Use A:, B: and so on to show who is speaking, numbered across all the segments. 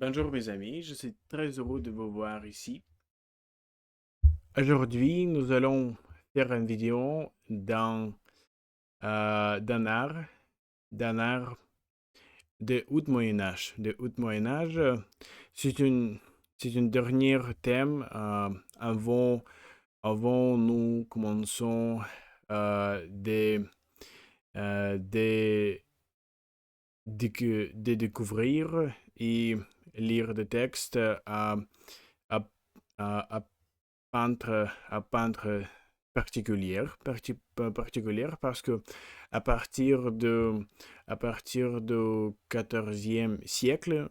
A: Bonjour mes amis, je suis très heureux de vous voir ici. Aujourd'hui, nous allons faire une vidéo d'un art de haut Moyen Âge. De haut Moyen Âge, c'est une, c'est un dernier thème avant nous commençons de, de, de découvrir et lire des textes à, à à peindre particulière parce que à partir de, à partir du 14e siècle,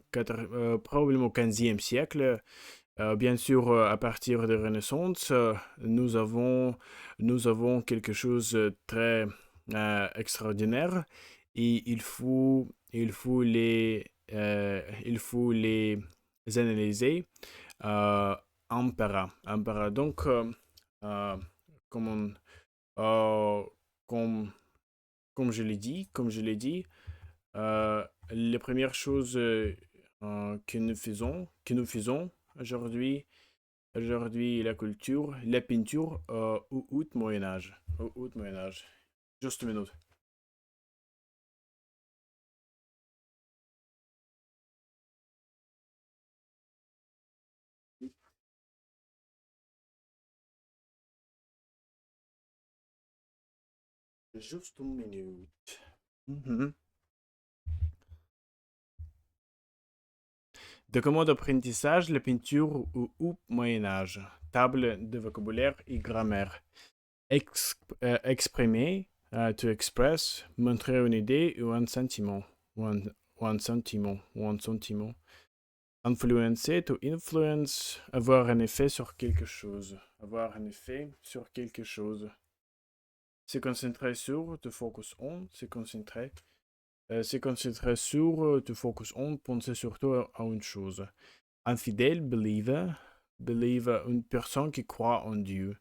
A: probablement 15e siècle, bien sûr, à partir de Renaissance, nous avons quelque chose de très extraordinaire et il faut les analyser euh, un para. Donc, euh, comme, euh, comme, comme je l'ai dit, les premières choses que nous faisons aujourd'hui, la peinture au haut Moyen Âge. Au haut Moyen Âge. Juste une minute. Juste une minute. Mhm. Document d'apprentissage, la peinture au haut Moyen Âge. Table de vocabulaire et grammaire. Exprimer, to express, montrer une idée ou un sentiment. Ou un sentiment. Influencer, to influence, avoir un effet sur quelque chose. Avoir un effet sur quelque chose. Se concentrer sur, to focus on, se concentrer sur, to focus on, penser surtout à une chose. Infidèle, believer, une personne qui croit en Dieu.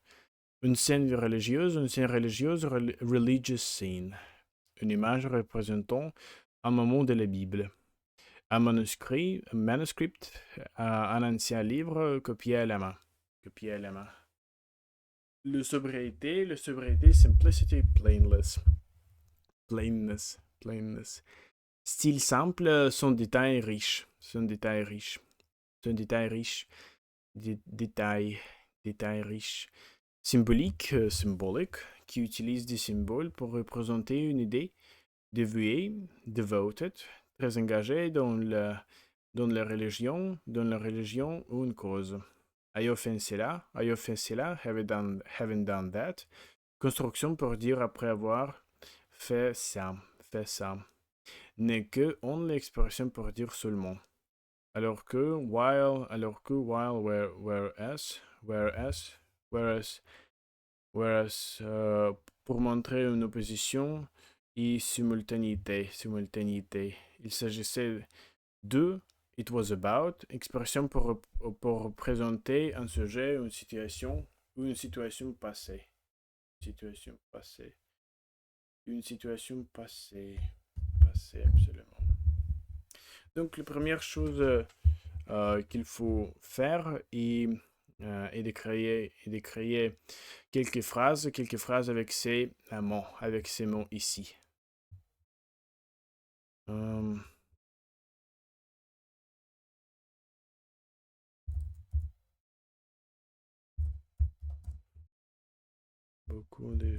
A: Une scène religieuse, religious scene. Une image représentant un moment de la Bible. Un manuscript, un ancien livre copié à la main. Copié à la main. Le sobriété, simplicity, plainness. Style simple, son détail riche. Détail, détail riche. Symbolique, symbolique, qui utilise des symboles pour représenter une idée, dévoué, devoted, très engagé dans la religion ou une cause. I often say that, having done that. Construction pour dire après avoir fait ça, n'est que only l'expression pour dire seulement. Alors que while, whereas, pour montrer une opposition et simultanéité. Il s'agissait de it was about, expression pour représenter un sujet, une situation ou une situation passée. Situation passée. Une situation passée. Passée, absolument. Donc, la première chose qu'il faut faire est de créer quelques phrases avec ces mots ici. Euh, beaucoup de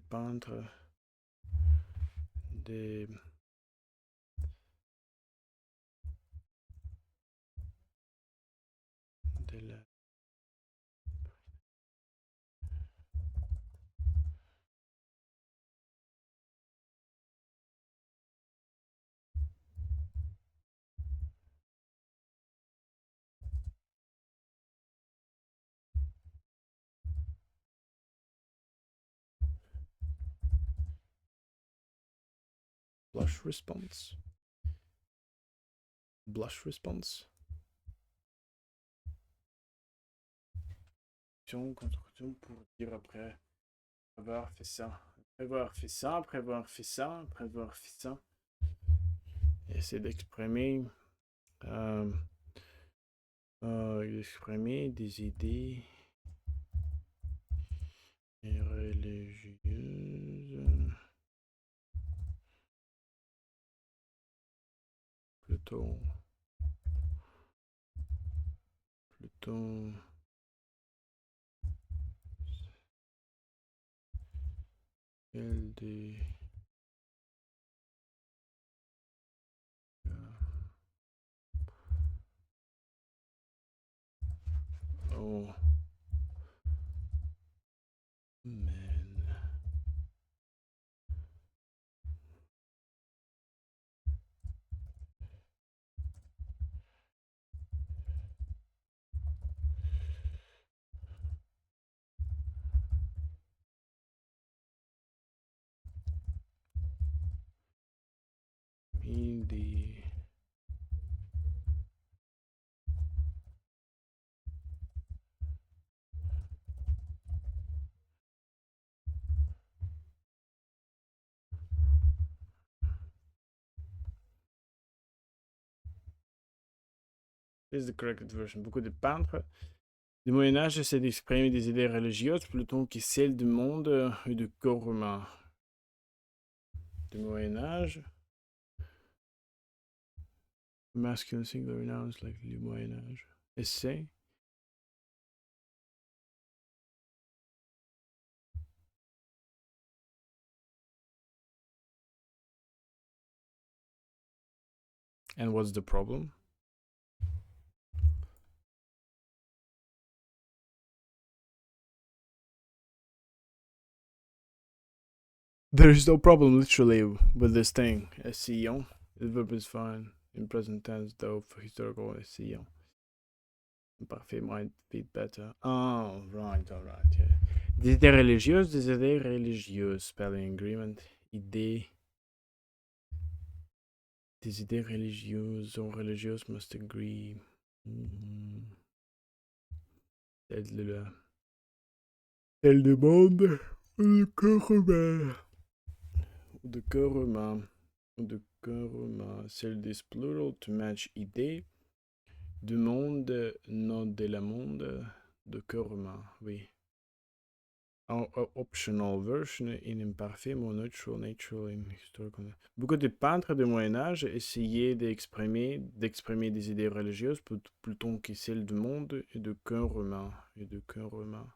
A: peintres, des de la blush response. Blush response. Construction pour dire après avoir fait ça. Prévoir fait ça, prévoir fait ça, prévoir fait ça. Essayer d'exprimer euh, exprimer des idées religieuses. Plutôt celle des oh man. Idée. Is the correct version. Beaucoup de peintres du Moyen-Âge essaient d'exprimer des idées religieuses plutôt que celles du monde et du corps humain. Du Moyen-Âge. Masculine singular nouns like du Moyen-Âge. Essai. And what's the problem? There is no problem literally with this thing. Essayons. The verb is fine. In present tense though for historical essayons. Parfait might be better. Oh, right, alright, yeah. Des idées religieuses, des idées religieuses. Spelling agreement. Idée. Des idées religieuses or religieuses must agree. Celle du monde ou du corps humain. Ou de corps humain. Ou de corps humain. Celle des plural to match idée. Du monde, non de la monde. De corps humain, oui. Optional version in imparfait, more neutral, natural in historical. Beaucoup de peintres du Moyen-Âge essayaient d'exprimer des idées religieuses plutôt que celles du monde et du cœur humain. Et du cœur humain.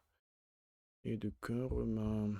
A: Et du cœur humain.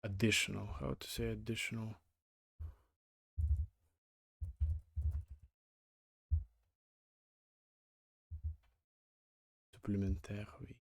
A: Additional. How to say additional? Supplémentaire, oui.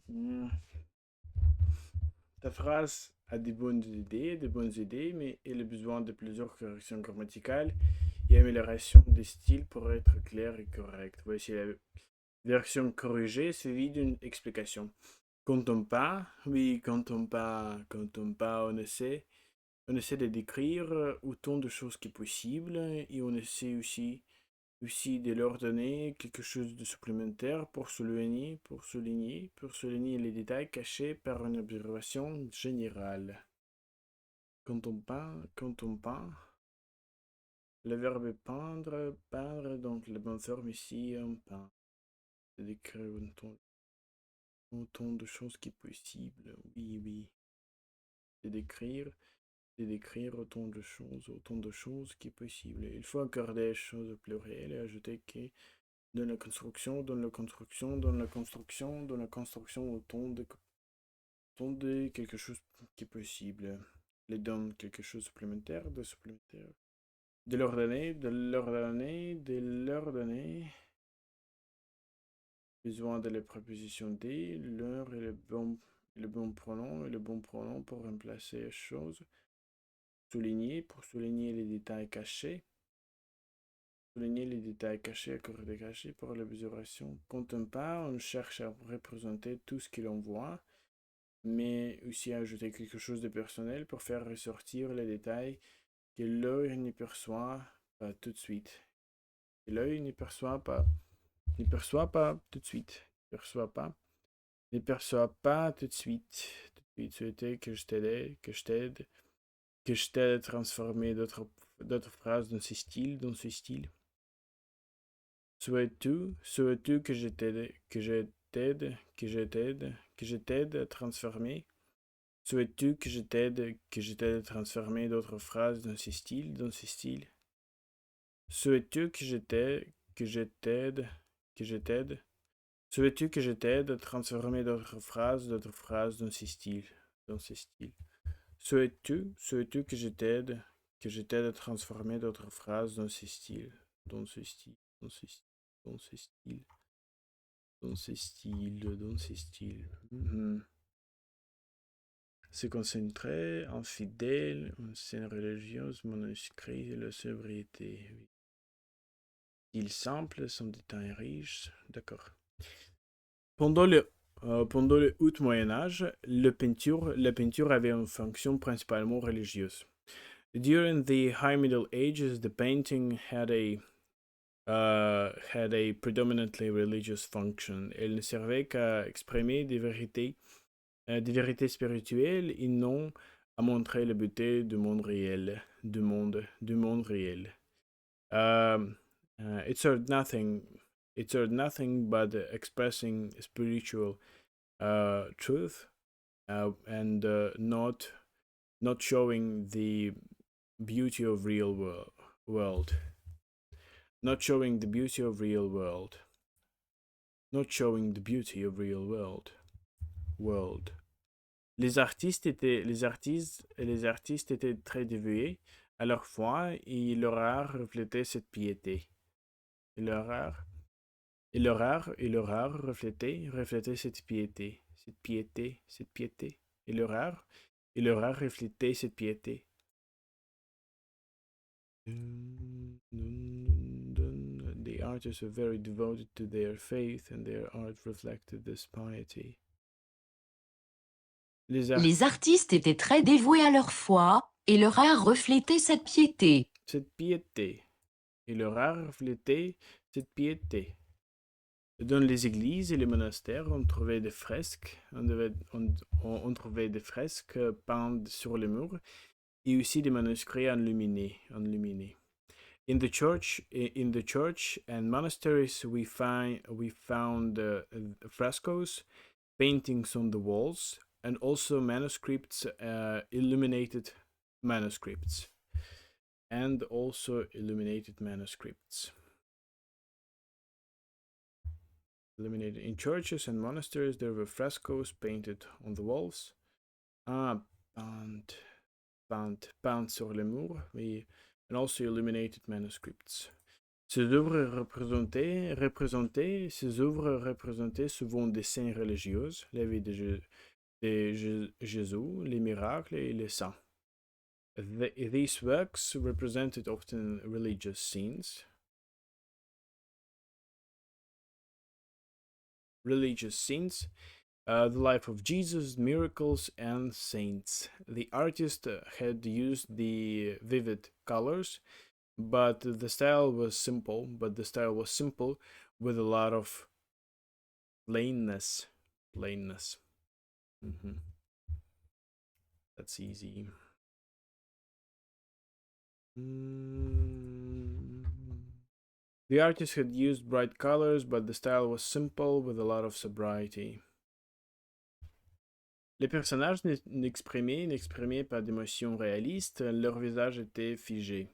A: Hmm. Ta phrase a des bonnes idées, mais elle a besoin de plusieurs corrections grammaticales et amélioration des styles pour être claire et correcte. Voici la version corrigée suivie d'une explication. Quand on parle, oui, quand on parle, on essaie de décrire autant de choses que possible et on essaie aussi de leur donner quelque chose de supplémentaire pour souligner les détails cachés par une observation générale. Quand on peint, le verbe peindre, donc la bonne forme ici, on peint. C'est d'écrire autant de choses qui possible. Oui, oui. C'est d'écrire autant de choses qui possible. Il faut accorder les choses au pluriel et ajouter que dans la construction, autant de quelque chose qui est possible. Les donne quelque chose de supplémentaire. De leur donner besoin de la préposition des, l'heure et le bon pronom, et le bon pronom pour remplacer les choses. Pour souligner les détails cachés. Souligner les détails cachés, accorder cachés pour l'observation. Quand on parle, on cherche à représenter tout ce que l'on voit, mais aussi à ajouter quelque chose de personnel pour faire ressortir les détails que l'œil ne perçoit pas tout de suite. Que l'œil ne perçoit pas tout de suite. Ne perçoit pas tout de suite. Souhaiter que je t'aide, à transformer d'autres phrases dans ce style. Souhaites-tu que je t'aide à transformer? Souhaites-tu que je t'aide à transformer d'autres phrases dans ce style? Souhaites-tu que je t'aide? Souhaites-tu que je t'aide à transformer d'autres phrases dans ce style? Souhaites-tu que je t'aide à transformer d'autres phrases dans ce style? Dans ce style, dans ce style, dans ce style, dans ce style. Se concentrer, infidèle, une scène religieuse, manuscrit, la sobriété. Oui. Style simple, sans détails riches. D'accord. Pendant le haut Moyen Âge, la peinture avait une fonction principalement religieuse. During the High Middle Ages, the painting had a predominantly religious function. Elle ne servait qu'à exprimer des vérités spirituelles et non à montrer la beauté du monde réel. Um, it served nothing. It served nothing but expressing spiritual truth and not showing the beauty of real world. Not showing the beauty of real world. Not showing the beauty of real world. Les artistes étaient très dévoués à leur foi et leur art reflétait cette piété. Et leur art, reflétait cette piété. Et leur art reflétait cette piété. The artists were very devoted to their faith and their art reflected this piety.
B: Les artistes étaient très dévoués à leur foi, et leur art reflétait cette piété.
A: Cette piété. Et leur art reflétait cette piété. Dans les églises et les monastères, on trouvait des fresques, on trouvait des fresques peintes sur les murs et aussi des manuscrits enluminés. In the church and monasteries, we found frescoes, paintings on the walls, and also manuscripts, illuminated manuscripts. In churches and monasteries, there were frescoes painted on the walls. Peintes sur les murs, and also illuminated manuscripts. Ces œuvres représentaient souvent des scènes religieuses, la vie de Jésus, les miracles et les saints. These works represented often religious scenes. The life of Jesus, miracles, and saints. The artist had used the vivid colors, but the style was simple. With a lot of plainness. Mhm. That's easy. The artist had used bright colors, but the style was simple with a lot of sobriety. Les personnages n'exprimaient pas d'émotions réalistes, leur visage était figé.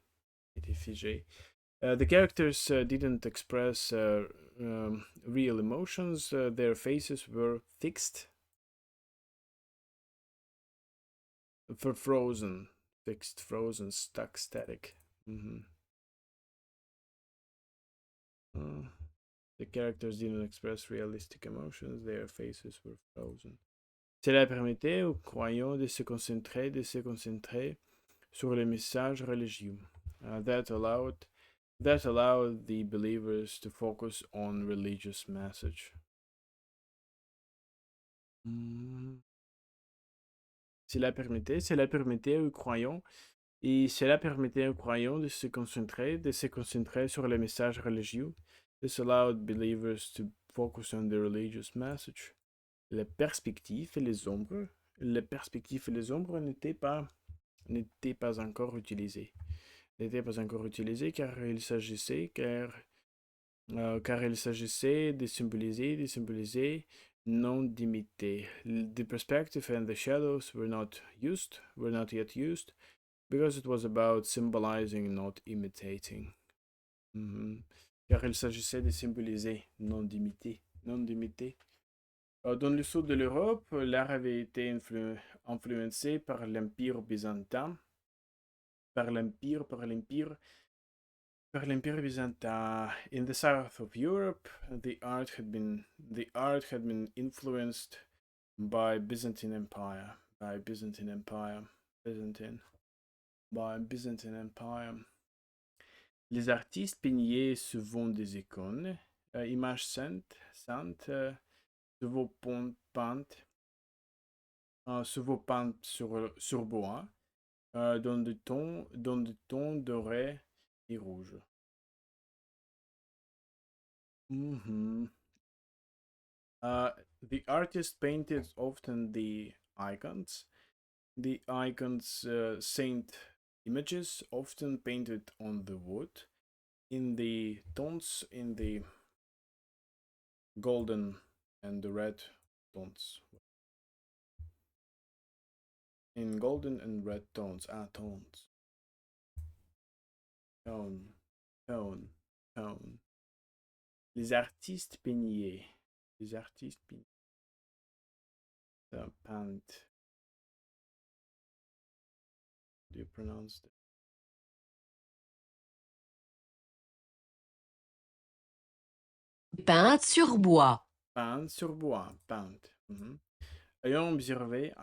A: The characters didn't express real emotions, their faces were fixed. Frozen, stuck, static. The characters didn't express realistic emotions, their faces were frozen. Cela permettait aux croyants de se concentrer sur les messages religieux. That allowed the believers to focus on religious message. Cela permettait aux croyants de se concentrer sur les messages religieux. This allowed believers to focus on the religious message. Les perspectives et les ombres n'étaient pas encore utilisées. Car il s'agissait de symboliser, non d'imiter. The perspective and the shadows were not yet used, because it was about symbolizing, not imitating. Car il s'agissait de symboliser, non d'imiter. Dans le sud de l'Europe, l'art avait été influencé par l'Empire byzantin. In the south of Europe, the art had been influenced by Byzantine Empire. Les artistes peignaient souvent des icônes, images saintes, souvent peintes sur bois, dans des tons dorés et rouges. The artist painted often the icons. Saint images, often painted on the wood, in the golden and the red tones. In golden and red tones. Tones. Tone. Les artistes peignaient. Paint. Do you pronounce it?
B: Peinte sur bois.
A: Peinte. Ayant observé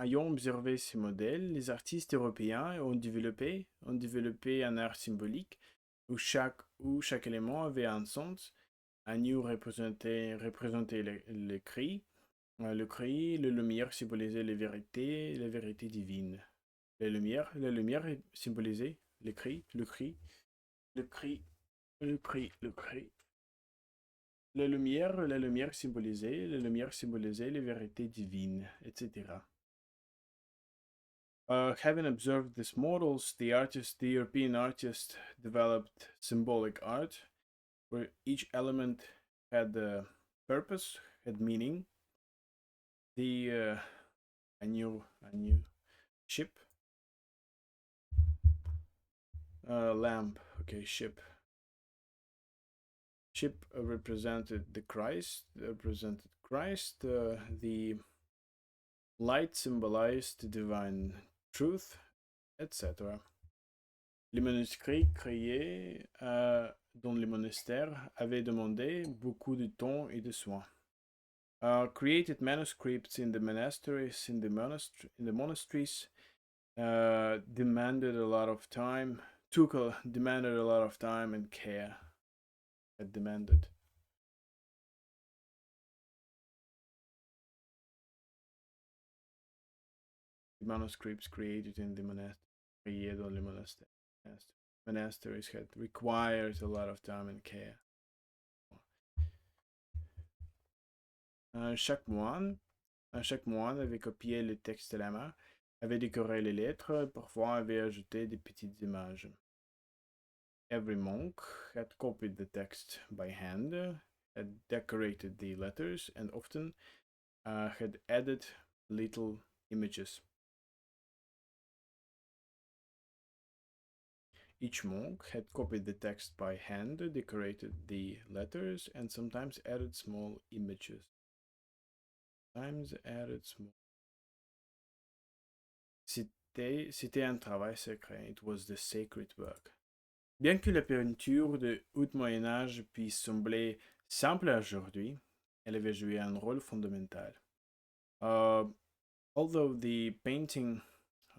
A: ces modèles, les artistes européens ont développé un art symbolique où chaque élément avait un sens. Agnew représentait le cri. Le cri, la lumière symbolisait les vérités divines. La lumière symbolisait le cri. La lumière symbolisait les vérités divines, etc. Having observed these models, the European artist developed symbolic art, where each element had a purpose, had meaning. A new ship, lamp. Okay, ship. Ship represented Christ. The light symbolized divine truth, etc. Les manuscrits créés dans les monastères avait demandé beaucoup de temps et de soins. Created manuscripts in the monasteries, in the monasteries demanded a lot of time, demanded a lot of time and care. It demanded. The manuscripts created in the monasteries, dans les monastères. Monasteries had required a lot of time and care. Chaque moine avait copié le texte à la main, avait décoré les lettres, parfois avait ajouté des petites images. Every monk had copied the text by hand, had decorated the letters, and often had added little images. Each monk had copied the text by hand, decorated the letters, and sometimes added small images. C'était un travail secret. It was the sacred work. Bien que la peinture de haut Moyen Âge puisse sembler simple aujourd'hui, elle avait joué un rôle fondamental. Although the painting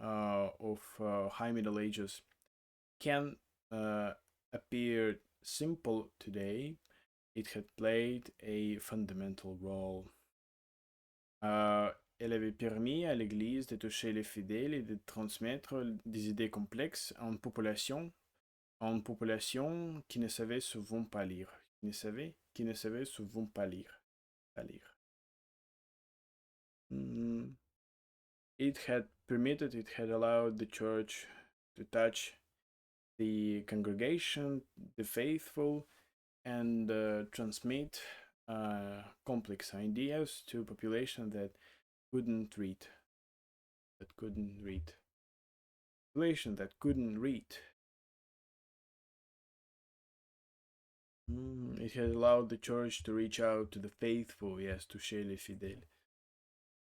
A: of High Middle Ages can appear simple today, it had played a fundamental role. Elle avait permis à l'Église de toucher les fidèles et de transmettre des idées complexes à une population qui ne savait souvent pas lire. Qui ne savait souvent pas lire. It had allowed the church to touch the congregation, the faithful, and transmit complex ideas to a population that couldn't read. Population that couldn't read. It had allowed the church to reach out to the faithful, yes, toucher les fidèles,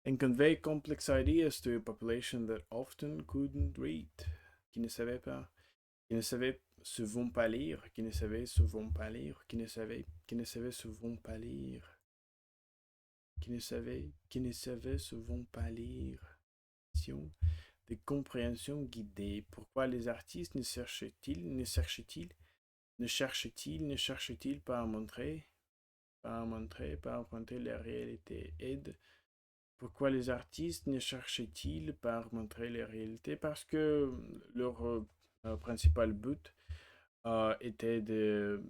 A: and convey complex ideas to a population that often couldn't read, qui ne savait souvent pas lire, qui ne savait souvent pas lire, qui ne savait souvent pas lire, qui ne savait souvent pas lire. De compréhension guidée. Pourquoi les artistes ne cherchent-ils pas à montrer, pas raconter la réalité aide. Pourquoi les artistes ne cherchent-ils pas à montrer la réalité? Parce que leur principal but était de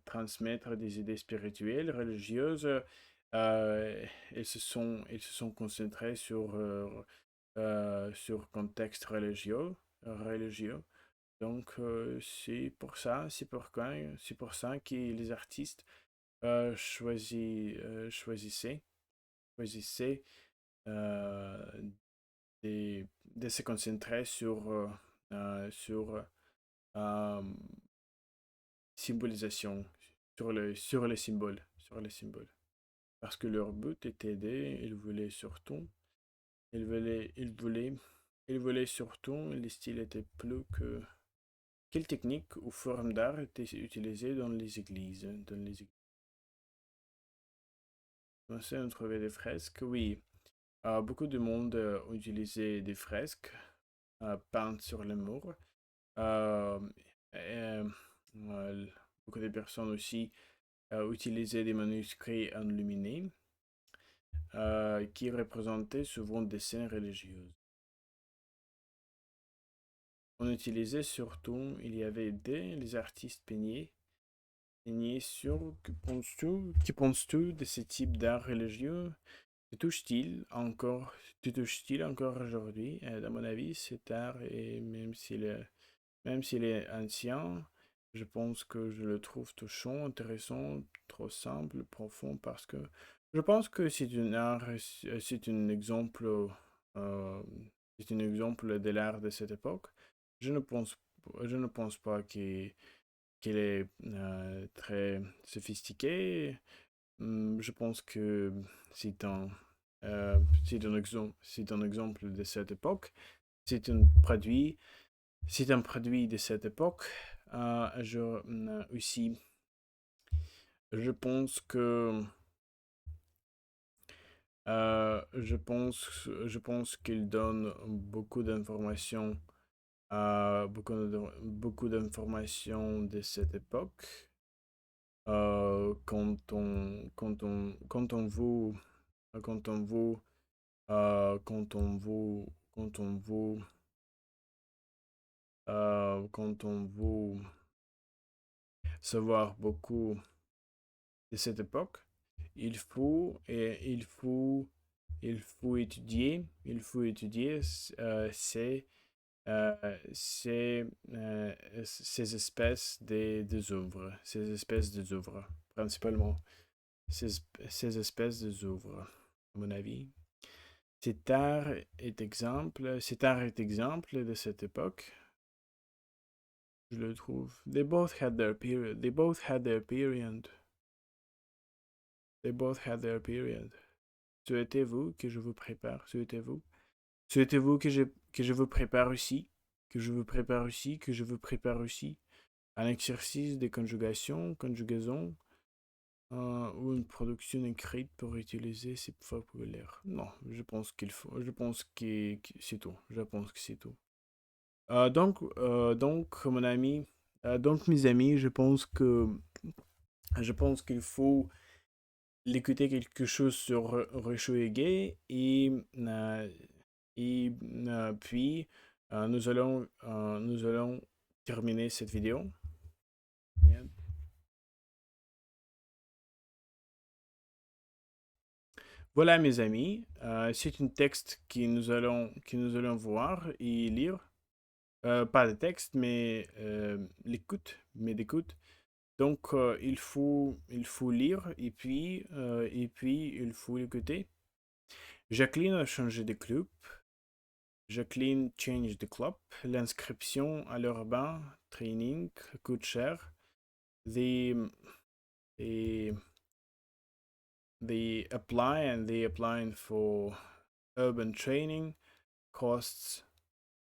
A: transmettre des idées spirituelles, religieuses. Ils se sont concentrés sur contexte religieux. Donc c'est pour ça que les artistes choisissaient de se concentrer sur symbolisation, sur les symboles, parce que leur but était ils voulaient surtout, les styles étaient plus que quelle technique ou forme d'art était utilisée dans les églises. On trouvait des fresques, oui. Beaucoup de monde ont utilisé des fresques peintes sur les murs. Beaucoup de personnes aussi utilisaient des manuscrits enluminés qui représentaient souvent des scènes religieuses. On utilisait surtout, il y avait les artistes peignaient sur, que penses-tu de ce type d'art religieux? Te touche-t-il encore aujourd'hui? À mon avis, cet art, et même s'il est ancien, je pense que je le trouve touchant, intéressant, trop simple, profond, parce que je pense que c'est un exemple, de l'art de cette époque. Je ne pense pas qu'il est très sophistiqué. Je pense que c'est un exemple de cette époque. C'est un produit de cette époque aussi, je pense que je pense qu'il donne beaucoup d'informations, beaucoup d'informations de cette époque. Quand on veut, quand on veut, quand on veut savoir beaucoup de cette époque, il faut étudier, ces espèces des œuvres, principalement ces, ces espèces d'œuvres, à mon avis. Cet art est exemple de cette époque, je le trouve. They both had their period. They both had their period. They both had their period. Souhaitez-vous que je vous prépare? Souhaitez-vous? Souhaitez-vous que je vous prépare aussi? Que je vous prépare aussi? Que je vous prépare aussi? Un exercice de conjugaison, ou une production écrite pour utiliser ces vocabulaires. Non, je pense que c'est tout. Je pense que c'est tout. Donc, mon ami, donc mes amis, je pense qu'il faut l'écouter quelque chose sur Rechueguet et puis nous allons terminer cette vidéo. Yeah. Voilà mes amis, c'est un texte que nous allons voir et lire. Pas de texte, mais l'écoute, Donc il faut lire et puis il faut l'écouter. Jacqueline a changé de club. Jacqueline change the club. L'inscription à l'urbain training coûte cher. They applying for urban training costs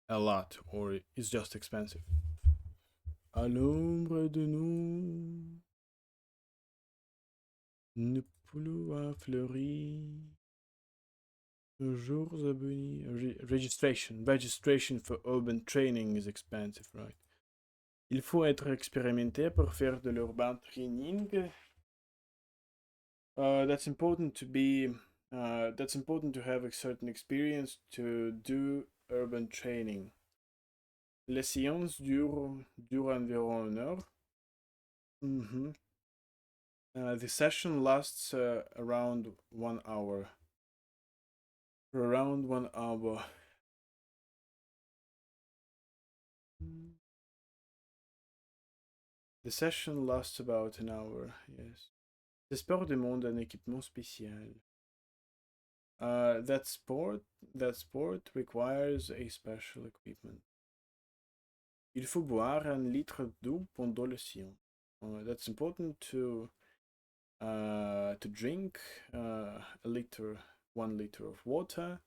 A: a lot or is just expensive. À l'ombre de nous, ne poulou a fleuri. Jours à venir. Registration for urban training is expensive, right? Il faut être expérimenté pour faire de l'urban training. That's important to have a certain experience to do urban training. Les séances durent environ 1 heure. The session lasts around 1 hour. Around 1 hour. The session lasts about an hour, yes. Ce sport demande un équipement spécial. That sport requires a special equipment. Il faut boire 1 litre d'eau pendant le séance. That's important to drink 1 liter of water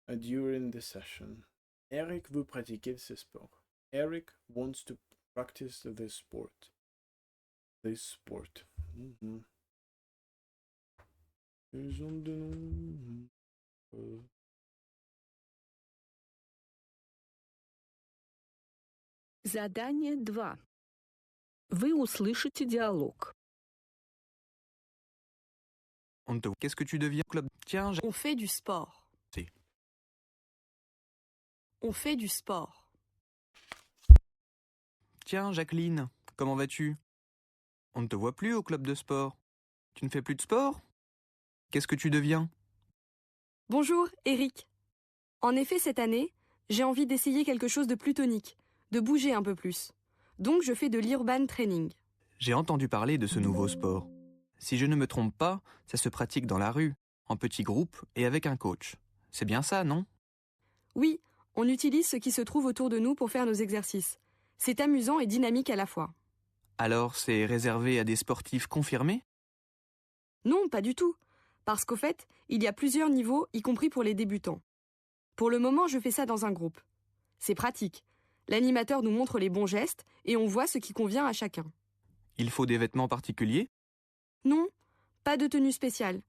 A: during the session. Eric veut pratiquer ce sport. Eric wants to practice this sport.
C: Задание 2. Вы услышите диалог.
D: Qu'est-ce que tu deviens au club? Tiens,
C: On fait du sport.
D: Si.
C: On fait du sport.
D: Tiens, Jacqueline, comment vas-tu? On ne te voit plus au club de sport. Tu ne fais plus de sport? Qu'est-ce que tu deviens?
E: Bonjour, Eric. En effet, cette année, j'ai envie d'essayer quelque chose de plus tonique, de bouger un peu plus. Donc, je fais de l'urban training.
D: J'ai entendu parler de ce nouveau sport. Si je ne me trompe pas, ça se pratique dans la rue, en petits groupes et avec un coach. C'est bien ça, non?
E: Oui, on utilise ce qui se trouve autour de nous pour faire nos exercices. C'est amusant et dynamique à la fois.
D: Alors, c'est réservé à des sportifs confirmés?
E: Non, pas du tout. Parce qu'au fait, il y a plusieurs niveaux, y compris pour les débutants. Pour le moment, je fais ça dans un groupe. C'est pratique. L'animateur nous montre les bons gestes et on voit ce qui convient à chacun.
D: Il faut des vêtements particuliers?
E: Non, pas de tenue spéciale.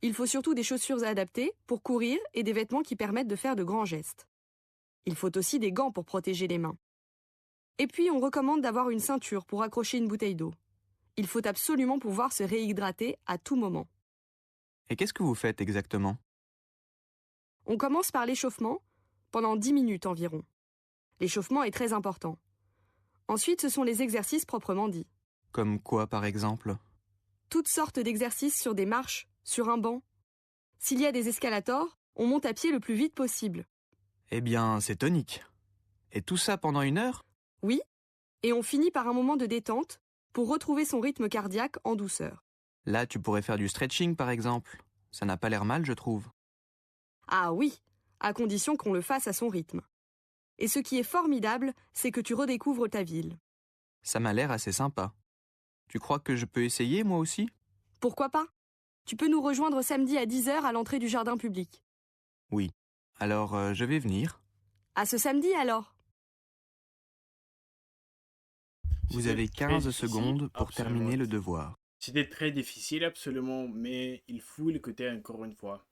E: Il faut surtout des chaussures adaptées pour courir et des vêtements qui permettent de faire de grands gestes. Il faut aussi des gants pour protéger les mains. Et puis on recommande d'avoir une ceinture pour accrocher une bouteille d'eau. Il faut absolument pouvoir se réhydrater à tout moment.
D: Et qu'est-ce que vous faites exactement?
E: On commence par l'échauffement, pendant 10 minutes environ. L'échauffement est très important. Ensuite, ce sont les exercices proprement dits.
D: Comme quoi, par exemple?
E: Toutes sortes d'exercices sur des marches, sur un banc. S'il y a des escalators, on monte à pied le plus vite possible.
D: Eh bien, c'est tonique. Et tout ça pendant 1 heure?
E: Oui, et on finit par un moment de détente pour retrouver son rythme cardiaque en douceur.
D: Là, tu pourrais faire du stretching, par exemple. Ça n'a pas l'air mal, je trouve.
E: Ah oui, à condition qu'on le fasse à son rythme. Et ce qui est formidable, c'est que tu redécouvres ta ville.
D: Ça m'a l'air assez sympa. Tu crois que je peux essayer, moi aussi?
E: Pourquoi pas? Tu peux nous rejoindre samedi à 10h à l'entrée du jardin public.
D: Oui. Alors, je vais venir.
E: À ce samedi alors.
D: Vous avez
A: C'était très
D: 15
A: difficile,
D: secondes pour
A: absolument.
D: terminer le devoir.
A: C'était très difficile, absolument, mais il faut l'écouter encore une fois.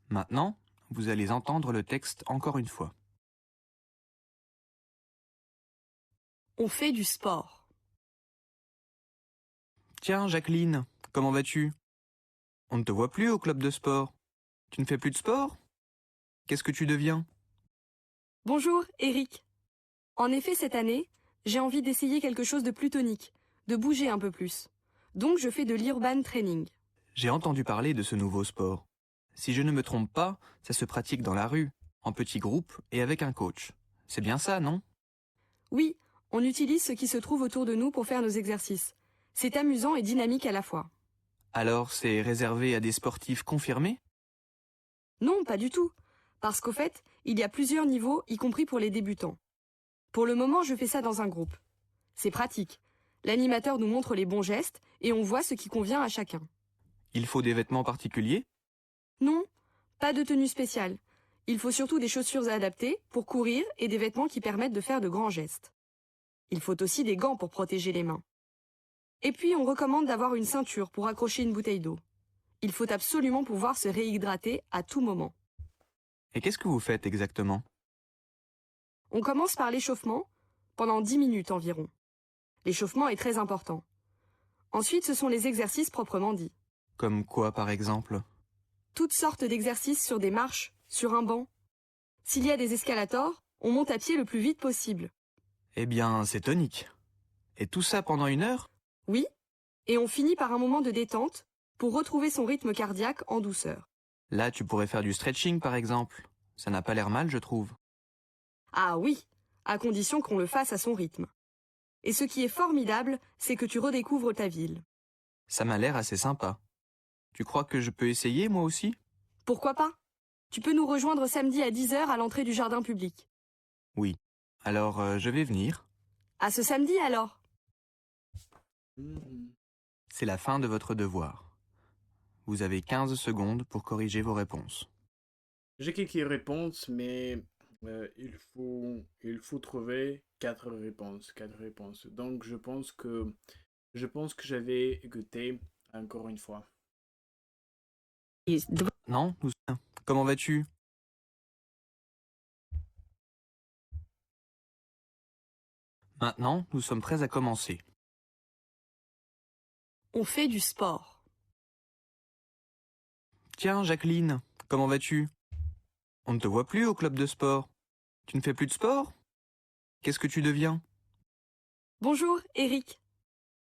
D: Maintenant, vous allez entendre le texte encore une fois.
C: On fait du sport.
D: Tiens, Jacqueline, comment vas-tu? On ne te voit plus au club de sport. Tu ne fais plus de sport? Qu'est-ce que tu deviens?
E: Bonjour, Eric. En effet, cette année, j'ai envie d'essayer quelque chose de plus tonique, de bouger un peu plus. Donc je fais de l'urban training.
D: J'ai entendu parler de ce nouveau sport. Si je ne me trompe pas, ça se pratique dans la rue, en petits groupes et avec un coach. C'est bien ça, non?
E: Oui, on utilise ce qui se trouve autour de nous pour faire nos exercices. C'est amusant et dynamique à la fois.
D: Alors c'est réservé à des sportifs confirmés?
E: Non, pas du tout. Parce qu'au fait, il y a plusieurs niveaux, y compris pour les débutants. Pour le moment, je fais ça dans un groupe. C'est pratique. L'animateur nous montre les bons gestes et on voit ce qui convient à chacun.
D: Il faut des vêtements particuliers?
E: Non, pas de tenue spéciale. Il faut surtout des chaussures adaptées pour courir et des vêtements qui permettent de faire de grands gestes. Il faut aussi des gants pour protéger les mains. Et puis on recommande d'avoir une ceinture pour accrocher une bouteille d'eau. Il faut absolument pouvoir se réhydrater à tout moment.
D: Et qu'est-ce que vous faites exactement?
E: On commence par l'échauffement, pendant 10 minutes environ. L'échauffement est très important. Ensuite, ce sont les exercices proprement dits.
D: Comme quoi, par exemple?
E: Toutes sortes d'exercices sur des marches, sur un banc. S'il y a des escalators, on monte à pied le plus vite possible.
D: Eh bien, c'est tonique. Et tout ça pendant 1 heure?
E: Oui, et on finit par un moment de détente pour retrouver son rythme cardiaque en douceur.
D: Là, tu pourrais faire du stretching, par exemple. Ça n'a pas l'air mal, je trouve.
E: Ah oui, à condition qu'on le fasse à son rythme. Et ce qui est formidable, c'est que tu redécouvres ta ville.
D: Ça m'a l'air assez sympa. Tu crois que je peux essayer, moi aussi?
E: Pourquoi pas? Tu peux nous rejoindre samedi à 10h à l'entrée du jardin public.
D: Oui. Alors, je vais venir.
E: À ce samedi alors.
A: Mhm.
D: C'est la fin de votre devoir. Vous avez 15 secondes pour corriger vos réponses.
A: J'ai quelques réponses, mais il faut trouver 4 réponses. 4 réponses. Donc je pense que j'avais écouté encore une fois.
D: Non? Comment vas-tu? Maintenant, nous sommes prêts à commencer.
C: On fait du sport.
D: Tiens, Jacqueline, comment vas-tu? On ne te voit plus au club de sport. Tu ne fais plus de sport? Qu'est-ce que tu deviens?
E: Bonjour, Eric.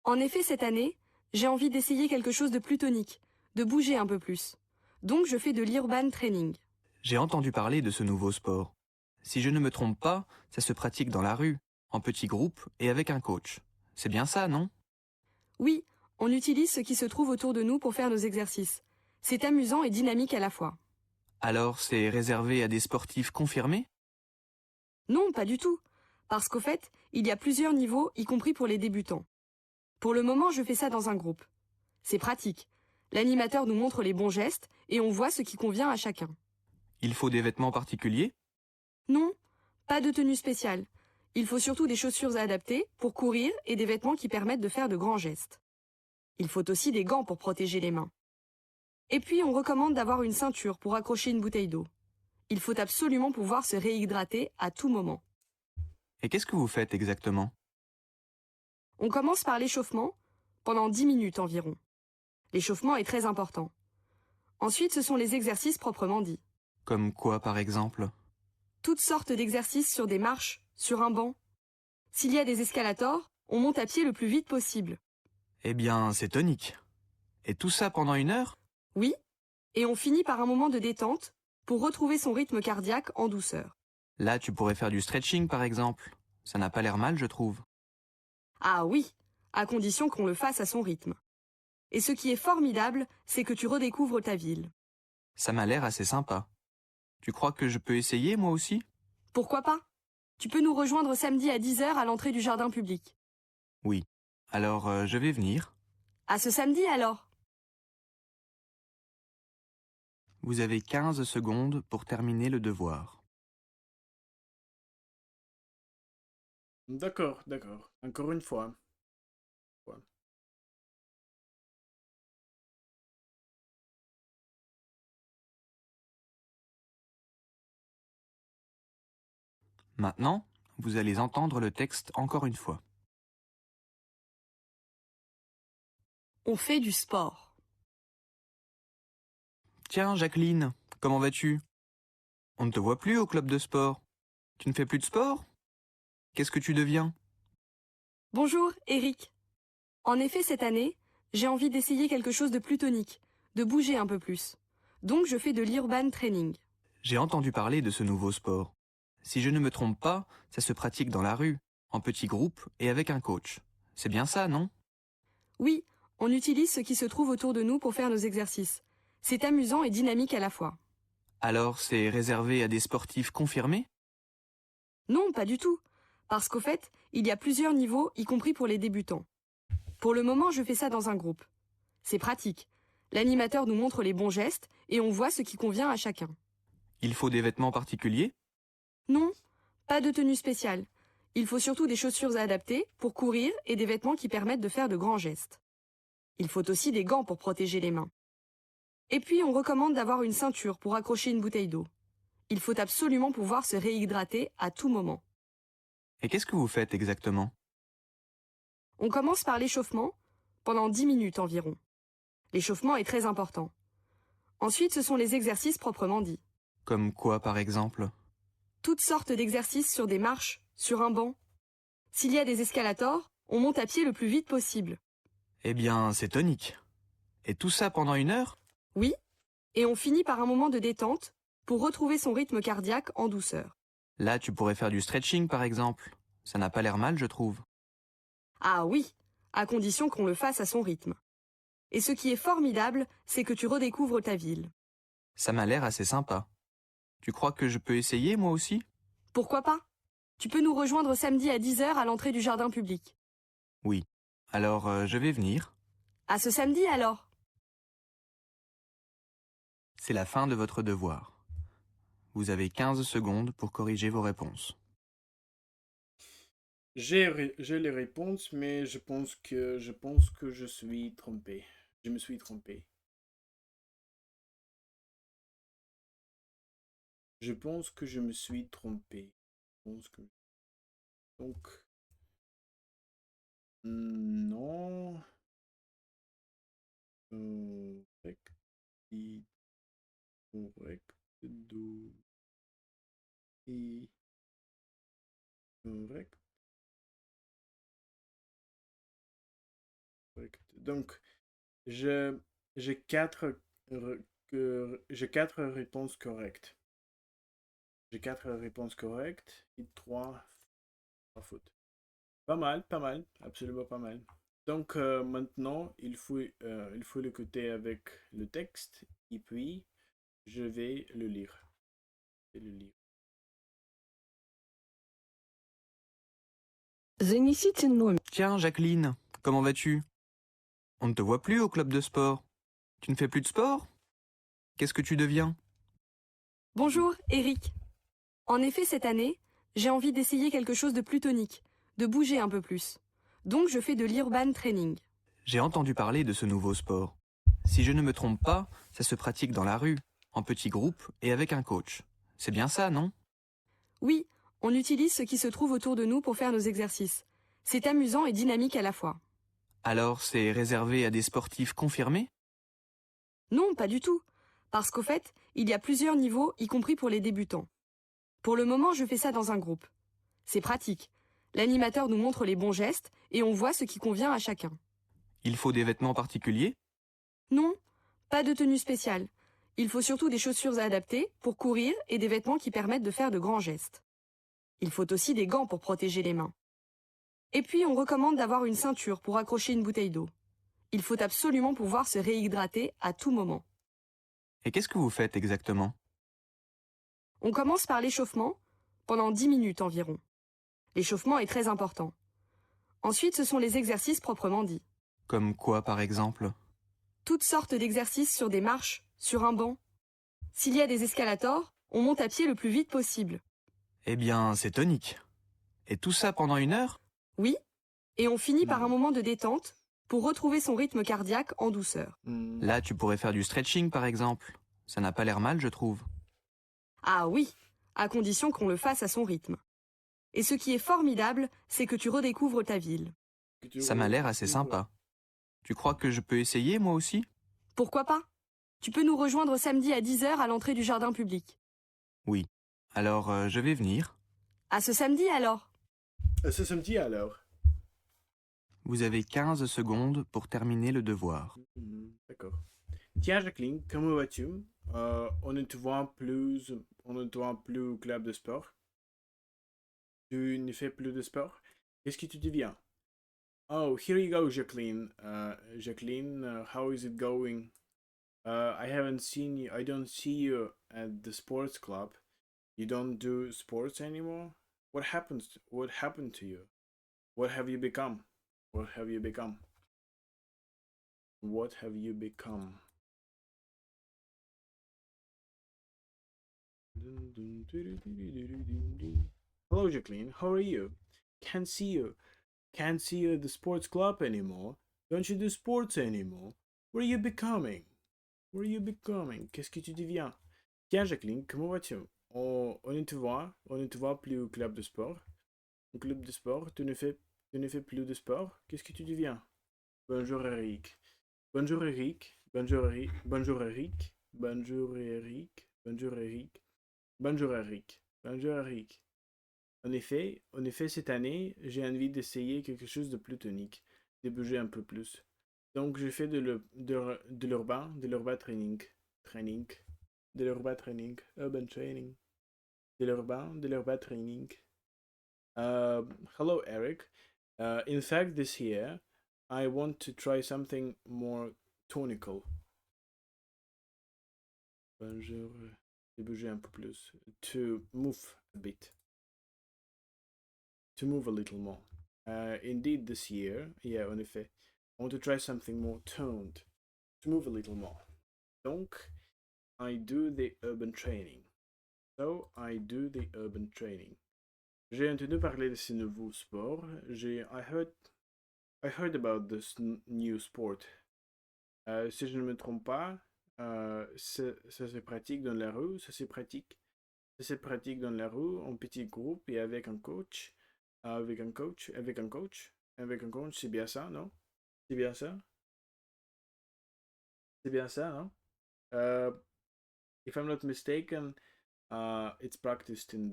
E: En effet, cette année, j'ai envie d'essayer quelque chose de plus tonique, de bouger un peu plus. Donc je fais de l'urban training.
D: J'ai entendu parler de ce nouveau sport. Si je ne me trompe pas, ça se pratique dans la rue, en petits groupes et avec un coach. C'est bien ça, non?
E: Oui, on utilise ce qui se trouve autour de nous pour faire nos exercices. C'est amusant et dynamique à la fois.
D: Alors c'est réservé à des sportifs confirmés?
E: Non, pas du tout. Parce qu'au fait, il y a plusieurs niveaux, y compris pour les débutants. Pour le moment, je fais ça dans un groupe. C'est pratique. L'animateur nous montre les bons gestes et on voit ce qui convient à chacun.
D: Il faut des vêtements particuliers?
E: Non, pas de tenue spéciale. Il faut surtout des chaussures adaptées pour courir et des vêtements qui permettent de faire de grands gestes. Il faut aussi des gants pour protéger les mains. Et puis, on recommande d'avoir une ceinture pour accrocher une bouteille d'eau. Il faut absolument pouvoir se réhydrater à tout moment.
D: Et qu'est-ce que vous faites exactement?
E: On commence par l'échauffement, pendant 10 minutes environ. L'échauffement est très important. Ensuite, ce sont les exercices proprement dits.
D: Comme quoi, par exemple?
E: Toutes sortes d'exercices sur des marches, sur un banc. S'il y a des escalators, on monte à pied le plus vite possible.
D: Eh bien, c'est tonique. Et tout ça pendant 1 heure?
E: Oui, et on finit par un moment de détente pour retrouver son rythme cardiaque en douceur.
D: Là, tu pourrais faire du stretching, par exemple. Ça n'a pas l'air mal, je trouve.
E: Ah oui, à condition qu'on le fasse à son rythme. Et ce qui est formidable, c'est que tu redécouvres ta ville.
D: Ça m'a l'air assez sympa. Tu crois que je peux essayer, moi aussi?
E: Pourquoi pas? Tu peux nous rejoindre samedi à 10 h à l'entrée du jardin public.
D: Oui. Alors, je vais venir.
E: À ce samedi alors.
D: Vous avez 15 secondes pour terminer le devoir.
A: D'accord, d'accord. Encore une fois. Ouais.
D: Maintenant, vous allez entendre le texte encore une fois.
C: On fait du sport.
D: Tiens, Jacqueline, comment vas-tu? On ne te voit plus au club de sport. Tu ne fais plus de sport? Qu'est-ce que tu deviens?
E: Bonjour, Eric. En effet, cette année, j'ai envie d'essayer quelque chose de plus tonique, de bouger un peu plus. Donc je fais de l'urban training.
D: J'ai entendu parler de ce nouveau sport. Si je ne me trompe pas, ça se pratique dans la rue, en petits groupes et avec un coach. C'est bien ça, non?
E: Oui, on utilise ce qui se trouve autour de nous pour faire nos exercices. C'est amusant et dynamique à la fois.
D: Alors, c'est réservé à des sportifs confirmés?
E: Non, pas du tout. Parce qu'au fait, il y a plusieurs niveaux, y compris pour les débutants. Pour le moment, je fais ça dans un groupe. C'est pratique. L'animateur nous montre les bons gestes et on voit ce qui convient à chacun.
D: Il faut des vêtements particuliers?
E: Non, pas de tenue spéciale. Il faut surtout des chaussures adaptées pour courir et des vêtements qui permettent de faire de grands gestes. Il faut aussi des gants pour protéger les mains. Et puis, on recommande d'avoir une ceinture pour accrocher une bouteille d'eau. Il faut absolument pouvoir se réhydrater à tout moment.
D: Et qu'est-ce que vous faites exactement?
E: On commence par l'échauffement, pendant 10 minutes environ. L'échauffement est très important. Ensuite, ce sont les exercices proprement dits.
D: Comme quoi, par exemple?
E: Toutes sortes d'exercices sur des marches, sur un banc. S'il y a des escalators, on monte à pied le plus vite possible.
D: Eh bien, c'est tonique. Et tout ça pendant 1 heure?
E: Oui, et on finit par un moment de détente pour retrouver son rythme cardiaque en douceur.
D: Là, tu pourrais faire du stretching, par exemple. Ça n'a pas l'air mal, je trouve.
E: Ah oui, à condition qu'on le fasse à son rythme. Et ce qui est formidable, c'est que tu redécouvres ta ville.
D: Ça m'a l'air assez sympa. Tu crois que je peux essayer, moi aussi?
E: Pourquoi pas? Tu peux nous rejoindre samedi à 10 h à l'entrée du jardin public.
D: Oui. Alors, je vais venir.
E: À ce samedi alors.
D: C'est la fin de votre devoir. Vous avez 15 secondes pour corriger vos réponses.
A: J'ai les réponses, mais je pense que je suis trompé. Je me suis trompé. Je pense que je me suis trompé. Je pense que... Donc, non. Correct. Correct. Do. Correct. Correct. Donc, je j'ai j'ai quatre réponses correctes. J'ai quatre réponses correctes et trois fautes. Pas mal, pas mal, absolument pas mal. Donc maintenant, il faut l'écouter avec le texte et puis je vais le lire. Je vais le lire.
C: Занесите номер.
D: Tiens, Jacqueline, comment vas-tu? On ne te voit plus au club de sport. Tu ne fais plus de sport? Qu'est-ce que tu deviens?
E: Bonjour, Eric. En effet, cette année, j'ai envie d'essayer quelque chose de plus tonique, de bouger un peu plus. Donc je fais de l'urban training.
D: J'ai entendu parler de ce nouveau sport. Si je ne me trompe pas, ça se pratique dans la rue, en petits groupes et avec un coach. C'est bien ça, non?
E: Oui, on utilise ce qui se trouve autour de nous pour faire nos exercices. C'est amusant et dynamique à la fois.
D: Alors c'est réservé à des sportifs confirmés?
E: Non, pas du tout. Parce qu'au fait, il y a plusieurs niveaux, y compris pour les débutants. Pour le moment, je fais ça dans un groupe. C'est pratique. L'animateur nous montre les bons gestes et on voit ce qui convient à chacun.
D: Il faut des vêtements particuliers?
E: Non, pas de tenue spéciale. Il faut surtout des chaussures adaptées pour courir et des vêtements qui permettent de faire de grands gestes. Il faut aussi des gants pour protéger les mains. Et puis on recommande d'avoir une ceinture pour accrocher une bouteille d'eau. Il faut absolument pouvoir se réhydrater à tout moment.
D: Et qu'est-ce que vous faites exactement?
E: On commence par l'échauffement, pendant 10 minutes environ. L'échauffement est très important. Ensuite, ce sont les exercices proprement dits.
D: Comme quoi, par exemple?
E: Toutes sortes d'exercices sur des marches, sur un banc. S'il y a des escalators, on monte à pied le plus vite possible.
D: Eh bien, c'est tonique. Et tout ça pendant 1 heure?
E: Oui, et on finit par un moment de détente pour retrouver son rythme cardiaque en douceur.
D: Là, tu pourrais faire du stretching, par exemple. Ça n'a pas l'air mal, je trouve.
E: Ah oui, à condition qu'on le fasse à son rythme. Et ce qui est formidable, c'est que tu redécouvres ta ville.
D: Ça m'a l'air assez sympa. Tu crois que je peux essayer, moi aussi?
E: Pourquoi pas? Tu peux nous rejoindre samedi à 10 h à l'entrée du jardin public.
D: Oui. Alors, je vais venir.
E: À ce samedi alors.
A: Ce samedi alors.
D: Vous avez 15 secondes pour terminer le devoir.
A: D'accord. Tiens, Jacqueline, comment vas-tu? On ne te voit plus au club de sport. Tu ne fais plus de sport. Qu'est-ce que tu deviens? Oh, here you go, Jacqueline. Jacqueline, how is it going? I haven't seen you. I don't see you at the sports club. You don't do sports anymore? What happened to you? What have you become? What have you become? What have you become? Hello, Jacqueline. How are you? Can't see you. Can't see you at the sports club anymore. Don't you do sports anymore? What are you becoming? What are you becoming? Qu'est-ce que tu deviens? Tiens, Jacqueline, comment vas-tu? On ne te voit plus au club de sport. Au club de sport, tu ne fais plus de sport. Qu'est-ce que tu deviens? Bonjour, Eric. Bonjour, Eric. Bonjour, Eric. Bonjour, Eric. Bonjour, Eric. Bonjour, Eric. Bonjour, Eric. Bonjour, Eric. En effet, cette année, j'ai envie d'essayer quelque chose de plus tonique, de bouger un peu plus. Donc, j'ai fait de l'urban training, urban training, de l'urban training. Hello, Eric. In fact, this year, I want to try something more tonical. Bonjour, de bouger un peu plus, to move a bit. To move a little more. Indeed, this year, yeah, en effet, I want to try something more toned. To move a little more. Donc, I do the urban training. So, I do the urban training. J'ai entendu parler de ce nouveau sport. I heard about this new sport. Si je ne me trompe pas, ça se pratique dans la rue. Ça se pratique dans la rue en petit groupe et avec un coach. Avec un coach, c'est bien ça, non? C'est bien ça? C'est bien ça, non? If I'm not mistaken, it's practiced on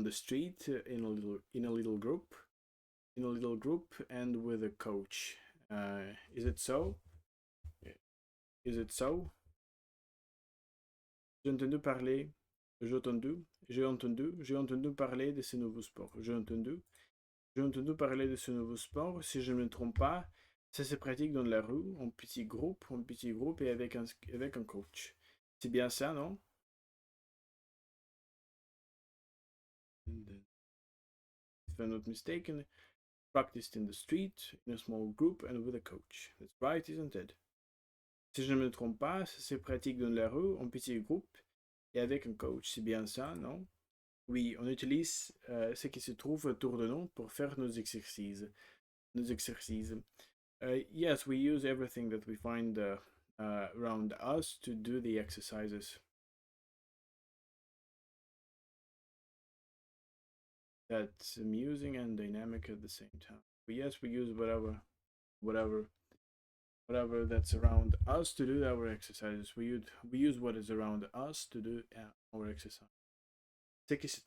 A: the street in a little group, and with a coach. Is it so? Is it so? J'ai entendu parler, j'ai entendu parler de ce nouveau sport. J'ai entendu parler de ce nouveau sport. Si je ne me trompe pas, ça se pratique dans la rue, en petit groupe et avec un coach. C'est bien ça, non? If I'm not mistaken, Practiced in the street, in a small group and with a coach. That's right, isn't it? Si je ne me trompe pas, c'est pratique dans la rue, en petit groupe et avec un coach. C'est bien ça, non? Oui, on utilise ce qui se trouve autour de nous pour faire nos exercices. Yes, we use everything that we find around us to do the exercises. That's amusing and dynamic at the same time. But yes, we use whatever that's around us to do our exercises. We use what is around us to do our exercise. Ce qui se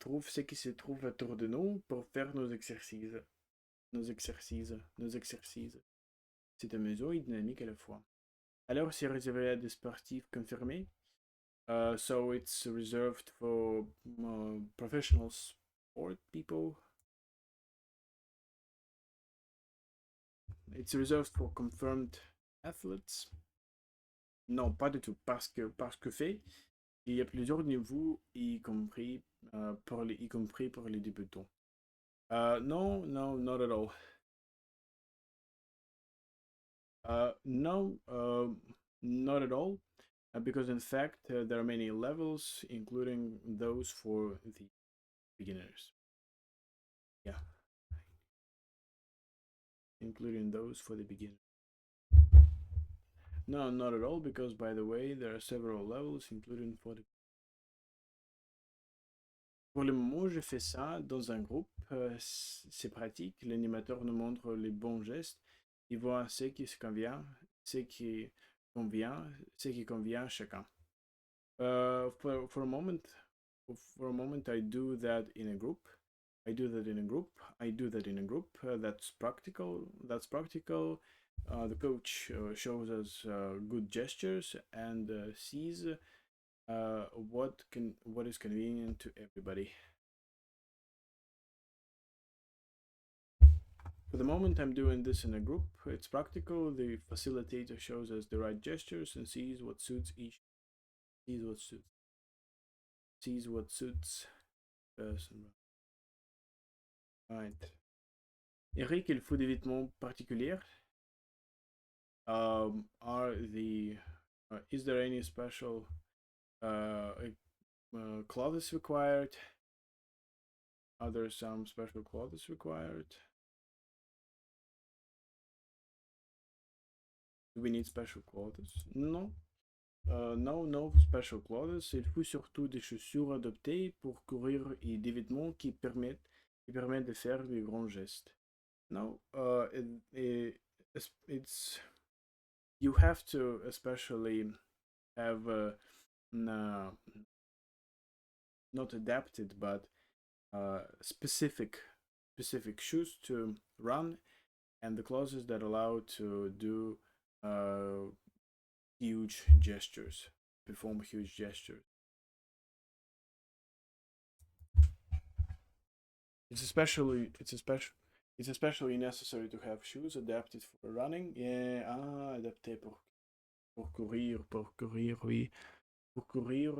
A: trouve autour de nous pour faire nos exercices. C'est amusant et dynamique à la fois. Alors, c'est réservé à des sportifs confirmés. So it's reserved for professional sport people. It's reserved for confirmed athletes. Non, pas du tout. Parce que fait, il y a plusieurs niveaux, y compris pour les débutants. No, not at all. No, not at all. Because in fact, there are many levels, including those for the beginners. Yeah. Including those for the beginners. No, not at all, because by the way, there are several levels, including for the... Pour le moment, je fais ça dans un groupe, c'est pratique, l'animateur nous montre les bons gestes, il voit ce qui convient à chacun. For a moment, I do that in a group. That's practical. The coach shows us good gestures and sees what is convenient to everybody. For the moment, I'm doing this in a group. It's practical. The facilitator shows us the right gestures and sees what suits each. Sees what suits person. Right. Eric, il faut des vêtements particuliers. Is there any special clothes required? Are there some special clothes required? Do we need special clothes? No. No special clothes. Il faut surtout des chaussures adaptées pour courir et des vêtements qui permettent de faire des grands gestes. No. It's you have to especially have not adapted but specific shoes to run and the clothes that allow to do huge gestures, perform huge gestures. It's especially necessary to have shoes adapted for running. Yeah, adapté pour courir, oui. Pour courir,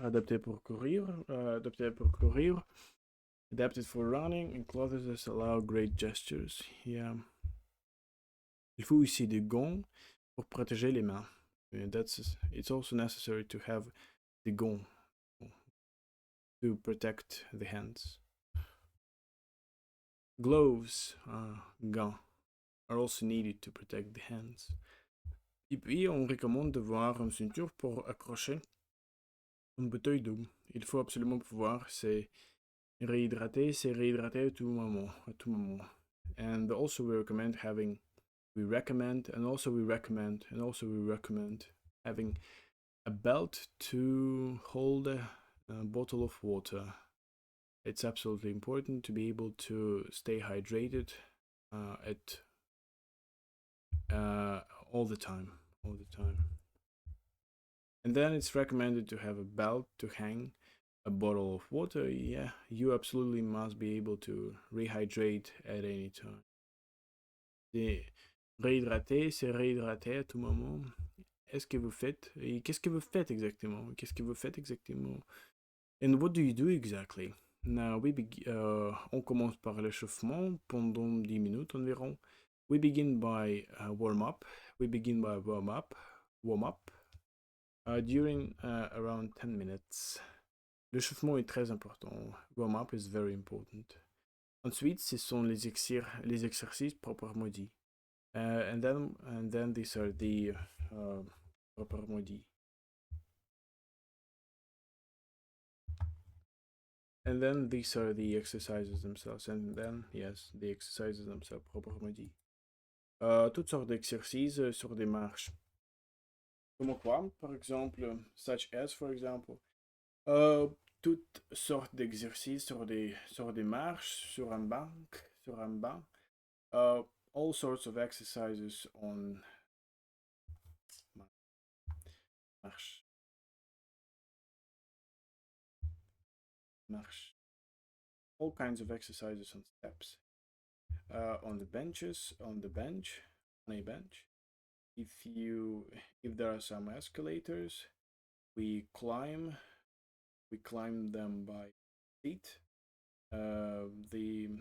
A: adapté pour courir. Adapted for running and clothes that allow great gestures. Yeah. Il faut aussi des gants pour protéger les mains. It's also necessary to have the gants to protect the hands. Gloves, gants, are also needed to protect the hands. Et puis, on recommande d'avoir une ceinture pour accrocher une bouteille d'eau. Il faut absolument pouvoir se réhydrater à tout moment. And also we recommend having having a belt to hold a bottle of water. It's absolutely important to be able to stay hydrated all the time. And then it's recommended to have a belt to hang a bottle of water. Yeah, you absolutely must be able to rehydrate at any time. Réhydrater, c'est réhydrater à tout moment. Est-ce que vous faites? Et qu'est-ce que vous faites exactement? And what do you do exactly? Now on commence par l'échauffement pendant 10 minutes environ. We begin by warm up. We begin by warm up during around 10 minutes. L'échauffement est très important. Warm up is very important. Ensuite, ce sont les exercices proprement dits. And then these are the proprement dits. And then these are the exercises themselves. And then, yes, the exercises themselves, proprement dit. Toutes sortes d'exercices sur des marches. Comme quoi, par exemple, such as, for example. Toutes sortes d'exercices sur des marches, sur un banc. All sorts of exercises on marche. All kinds of exercises on steps. On the benches, on a bench. If there are some escalators, we climb them by feet, the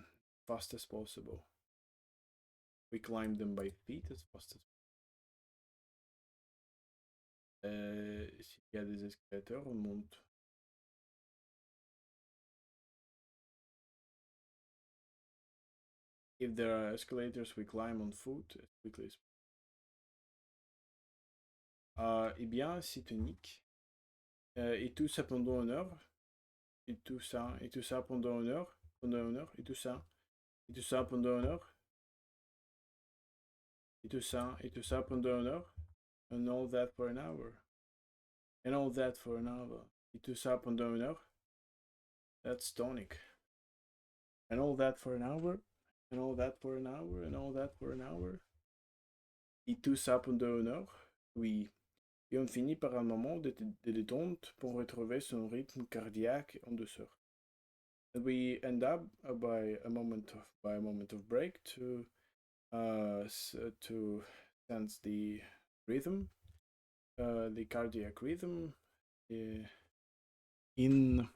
A: fastest possible. We climb them by feet as fast as s'il y a des escalators, on monte. If there are escalators, we climb on foot as quickly as eh bien, c'est tonique. Et tout ça pendant 1 heure. Et tout ça pendant 1 heure. Et tout ça pendant 1 heure. Et tout ça pendant 1 heure. And all that for an hour. Et tout ça pendant 1 heure. That's tonic. And all that for an hour. And all that for an hour. Et tout ça pendant 1 heure. Oui. Et on finit par un moment de détente pour retrouver son rythme cardiaque en douceur. And we end up by a moment of break to sense the rhythm, the cardiac rhythm, in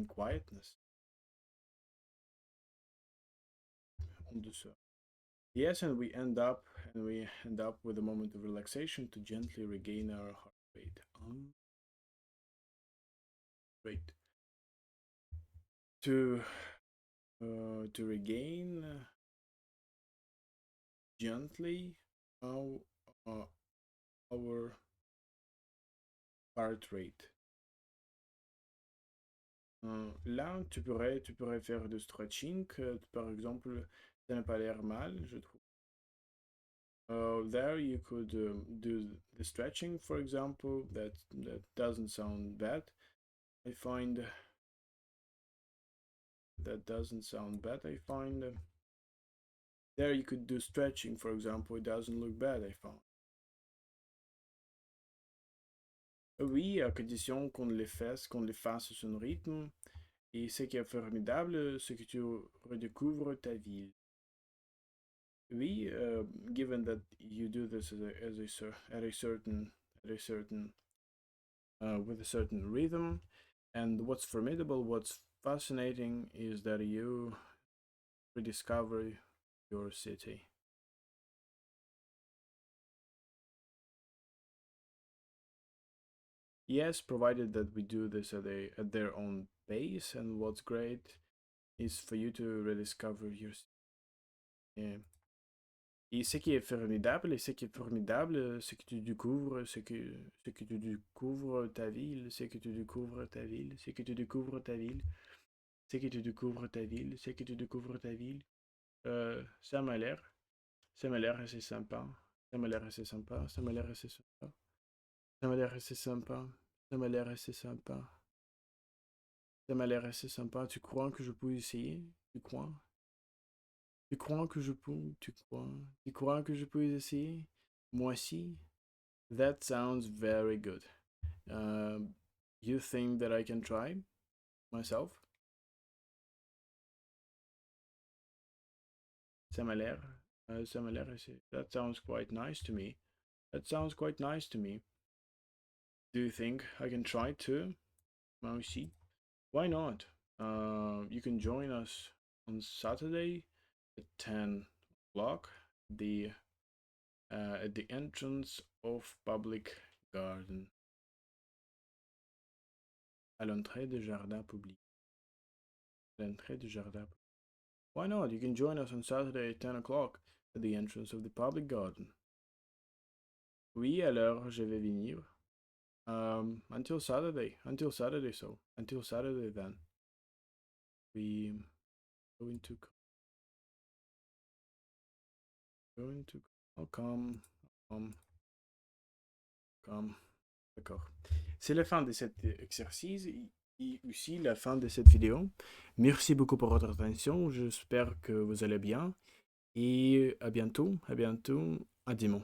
A: quietness, en douceur. Yes, and we end up with a moment of relaxation to gently regain our heart rate. To regain gently our heart rate. Là, tu pourrais faire du stretching, par exemple, ça n'a pas l'air mal, je trouve. There you could do the stretching, for example. That doesn't sound bad. I find that doesn't sound bad. I find there you could do stretching, for example. It doesn't look bad. I found. Oui, à condition qu'on les fasse à son rythme. Et ce qui est formidable, c'est que tu redécouvres ta ville. Oui, given that you do this with a certain rhythm, and what's formidable, what's fascinating, is that you rediscover your city. Yes, provided that we do this at their own pace, and what's great is for you to rediscover your city. Yeah. Et ce qui est formidable, c'est que tu découvres, tu découvres ta ville, c'est que tu découvres ta ville, c'est que tu découvres ta ville, c'est que tu découvres ta ville, c'est que tu découvres ta ville. Ça m'a l'air assez sympa, ça m'a l'air assez sympa, ça m'a l'air assez sympa, ça m'a l'air assez sympa, ça m'a l'air assez sympa, ça m'a l'air assez sympa. Tu crois que je peux essayer? Tu crois? Tu crois que je peux? Tu crois que je peux essayer? Moi aussi? That sounds very good. You think that I can try myself? Ça m'a l'air assez. That sounds quite nice to me. Do you think I can try too? Moi aussi. Why not? You can join us on Saturday at 10 o'clock at the entrance of Public Garden. À l'entrée du jardin public. L'entrée du jardin public. Why not? You can join us on Saturday at 10 o'clock at the entrance of the public garden. Oui, alors je vais venir. Until Saturday then. We going to oh, come. D'accord. C'est la fin de cet exercice et aussi la fin de cette vidéo. Merci beaucoup pour votre attention. J'espère que vous allez bien. Et à bientôt. À dimanche.